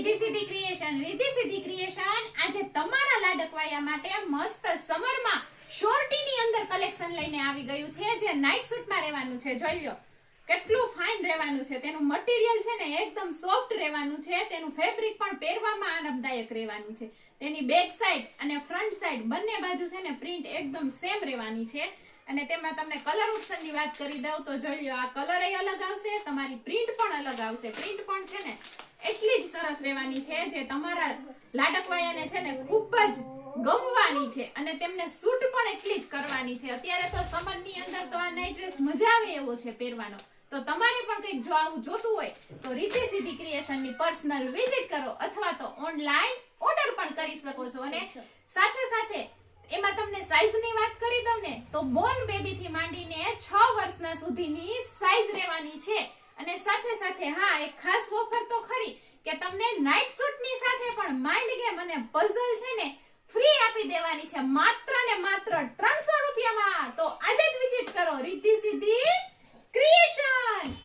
રીધી સીધી ક્રિએશન આજે તમારા લાડકવાયા માટે મસ્ત સમરમાં શોર્ટીની અંદર કલેક્શન લઈને આવી ગયું છે જે નાઇટ સૂટમાં રહેવાનું છે. જોઈ લો કેટલું ફાઇન રહેવાનું છે. તેનું મટીરીયલ છે ને એકદમ સોફ્ટ રહેવાનું છે. તેનું ફેબ્રિક પણ પહેરવામાં આરામદાયક રહેવાનું છે. તેની બેક સાઈડ અને ફ્રન્ટ સાઈડ બંને બાજુ છે ને પ્રિન્ટ એકદમ સેમ રહેવાની છે. અને તેમાં તમને કલર ઓપ્શનની વાત કરી દઉં તો જોઈ લો આ કલર અલગ આવશે, તમારી પ્રિન્ટ પણ અલગ આવશે. પ્રિન્ટ પણ છે ને એટલી જ સરસ રહેવાની છે જે તમારા લાડકવાયાને છે ને ખૂબ જ ગમવાની છે અને તેમને સૂટ પણ એટલી જ કરવાની છે. અત્યારે તો સમરની અંદર તો આ નાઇટ ડ્રેસ મજા આવે એવો છે પહેરવાનો. તો તમારે પણ કંઈક જો આવું જોતું હોય તો રીધી સીધી ક્રિએશનની પર્સનલ વિઝિટ કરો અથવા તો ઓનલાઈન ઓર્ડર પણ કરી શકો છો. અને સાથે સાથે એમાં તમને સાઈઝની વાત કરી દઉં ને તો બોર્ન બેબી થી માંડીને 6 વર્ષના સુધીની સાઈઝ રહેવાની છે. અને સાથે સાથે હા એક ખાસ ઓફર તો ખરી કે તમને નાઇટ સૂટની સાથે પણ માઇન્ડ ગેમ અને પઝલ છે ને ફ્રી આપી દેવાની છે માત્ર ને માત્ર 300 રૂપિયામાં. તો આજે જ વિઝિટ કરો રીધી સીધી